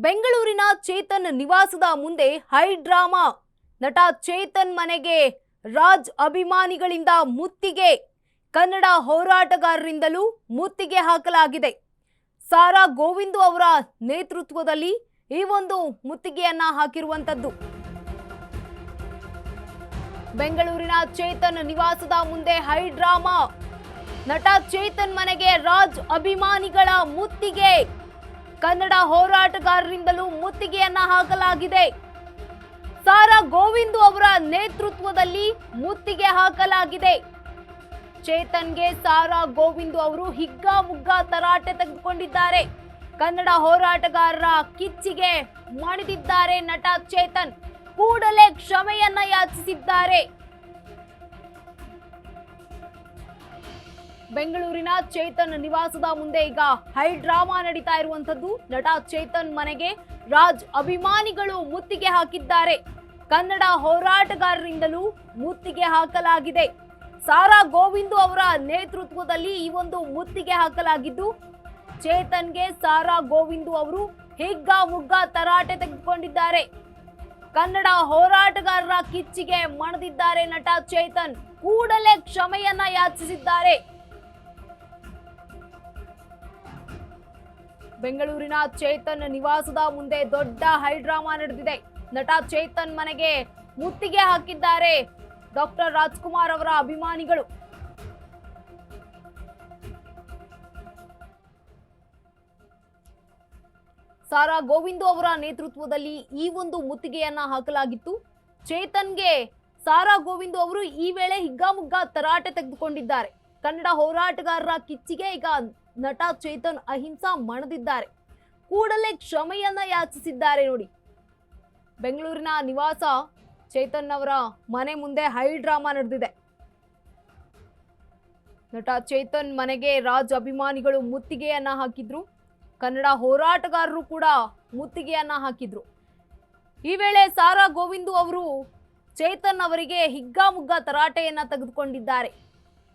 ಬೆಂಗಳೂರಿನ ಚೇತನ್ ನಿವಾಸದ ಮುಂದೆ ಹೈ ಡ್ರಾಮಾ. ನಟ ಚೇತನ್ ಮನೆಗೆ ರಾಜ್ ಅಭಿಮಾನಿಗಳಿಂದ ಮುತ್ತಿಗೆ. ಕನ್ನಡ ಹೋರಾಟಗಾರರಿಂದಲೂ ಮುತ್ತಿಗೆ ಹಾಕಲಾಗಿದೆ. ಸಾರಾ ಗೋವಿಂದು ಅವರ ನೇತೃತ್ವದಲ್ಲಿ ಈ ಒಂದು ಮುತ್ತಿಗೆಯನ್ನ ಹಾಕಿರುವಂತದ್ದು. ಬೆಂಗಳೂರಿನ ಚೇತನ್ ನಿವಾಸದ ಮುಂದೆ ಹೈ ಡ್ರಾಮಾ. ನಟ ಚೇತನ್ ಮನೆಗೆ ರಾಜ್ ಅಭಿಮಾನಿಗಳ ಮುತ್ತಿಗೆ. ಕನ್ನಡ ಹೋರಾಟಗಾರರಿಂದಲೂ ಮುತ್ತಿಗೆಯನ್ನ ಹಾಕಲಾಗಿದೆ. ಸಾರಾ ಗೋವಿಂದು ಅವರ ನೇತೃತ್ವದಲ್ಲಿ ಮುತ್ತಿಗೆ ಹಾಕಲಾಗಿದೆ. ಚೇತನ್ಗೆ ಸಾರಾ ಗೋವಿಂದು ಅವರು ಹಿಗ್ಗಾಮುಗ್ಗಾ ತರಾಟೆ ತೆಗೆದುಕೊಂಡಿದ್ದಾರೆ. ಕನ್ನಡ ಹೋರಾಟಗಾರರ ಕಿಚ್ಚಿಗೆ ಮಣಿದಿದ್ದಾರೆ ನಟ ಚೇತನ್. ಕೂಡಲೇ ಕ್ಷಮೆಯನ್ನ ಯಾಚಿಸಿದ್ದಾರೆ. ಬೆಂಗಳೂರಿನ ಚೇತನ್ ನಿವಾಸದ ಮುಂದೆ ಈಗ ಹೈ ಡ್ರಾಮಾ ನಡೀತಾ ಇರುವಂತದ್ದು. ನಟ ಚೇತನ್ ಮನೆಗೆ ರಾಜ್ ಅಭಿಮಾನಿಗಳು ಮುತ್ತಿಗೆ ಹಾಕಿದ್ದಾರೆ. ಕನ್ನಡ ಹೋರಾಟಗಾರರಿಂದಲೂ ಮುತ್ತಿಗೆ ಹಾಕಲಾಗಿದೆ. ಸಾರಾ ಗೋವಿಂದು ಅವರ ನೇತೃತ್ವದಲ್ಲಿ ಈ ಒಂದು ಮುತ್ತಿಗೆ ಹಾಕಲಾಗಿದ್ದು, ಚೇತನ್ಗೆ ಸಾರಾ ಗೋವಿಂದು ಅವರು ಹಿಗ್ಗಾಮುಗ್ಗಾ ತರಾಟೆ ತೆಗೆದುಕೊಂಡಿದ್ದಾರೆ. ಕನ್ನಡ ಹೋರಾಟಗಾರರ ಕಿಚ್ಚಿಗೆ ಮಣಿದಿದ್ದಾರೆ ನಟ ಚೇತನ್. ಕೂಡಲೇ ಕ್ಷಮೆಯನ್ನ ಯಾಚಿಸಿದ್ದಾರೆ. ಬೆಂಗಳೂರಿನ ಚೇತನ್ ನಿವಾಸದ ಮುಂದೆ ದೊಡ್ಡ ಹೈ ಡ್ರಾಮಾ ನಡೆದಿದೆ. ನಟ ಚೇತನ್ ಮನೆಗೆ ಮುತ್ತಿಗೆ ಹಾಕಿದ್ದಾರೆ ಡಾಕ್ಟರ್ ರಾಜ್ಕುಮಾರ್ ಅವರ ಅಭಿಮಾನಿಗಳು. ಸಾರಾ ಗೋವಿಂದು ಅವರ ನೇತೃತ್ವದಲ್ಲಿ ಈ ಒಂದು ಮುತ್ತಿಗೆಯನ್ನ ಹಾಕಲಾಗಿತ್ತು. ಚೇತನ್ಗೆ ಸಾರಾ ಗೋವಿಂದು ಅವರು ಈ ವೇಳೆ ಹಿಗ್ಗಾಮುಗ್ಗಾ ತರಾಟೆ ತೆಗೆದುಕೊಂಡಿದ್ದಾರೆ. ಕನ್ನಡ ಹೋರಾಟಗಾರರ ಕಿಚ್ಚಿಗೆ ಈಗ ನಟ ಚೇತನ್ ಅಹಿಂಸಾ ಮಣಿದಿದ್ದಾರೆ. ಕೂಡಲೇ ಕ್ಷಮೆಯನ್ನ ಯಾಚಿಸಿದ್ದಾರೆ. ನೋಡಿ, ಬೆಂಗಳೂರಿನ ನಿವಾಸ ಚೇತನ್ ಅವರ ಮನೆ ಮುಂದೆ ಹೈ ಡ್ರಾಮಾ ನಡೆದಿದೆ. ನಟ ಚೇತನ್ ಮನೆಗೆ ರಾಜ್ ಅಭಿಮಾನಿಗಳು ಮುತ್ತಿಗೆಯನ್ನ ಹಾಕಿದ್ರು. ಕನ್ನಡ ಹೋರಾಟಗಾರರು ಕೂಡ ಮುತ್ತಿಗೆಯನ್ನ ಹಾಕಿದ್ರು. ಈ ವೇಳೆ ಸಾರಾ ಗೋವಿಂದು ಅವರು ಚೇತನ್ ಅವರಿಗೆ ಹಿಗ್ಗಾಮುಗ್ಗಾ ತರಾಟೆಯನ್ನ ತೆಗೆದುಕೊಂಡಿದ್ದಾರೆ.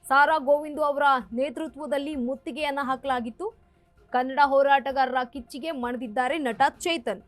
ಸಾರಾ ಗೋವಿಂದು ಅವರ ನೇತೃತ್ವದಲ್ಲಿ ಮುತ್ತಿಗೆಯನ್ನ ಹಾಕಲಾಗಿತ್ತು. ಕನ್ನಡ ಹೋರಾಟಗಾರರ ಕಿಚ್ಚಿಗೆ ಮಣಿದಿದ್ದಾರೆ ನಟ ಚೇತನ್.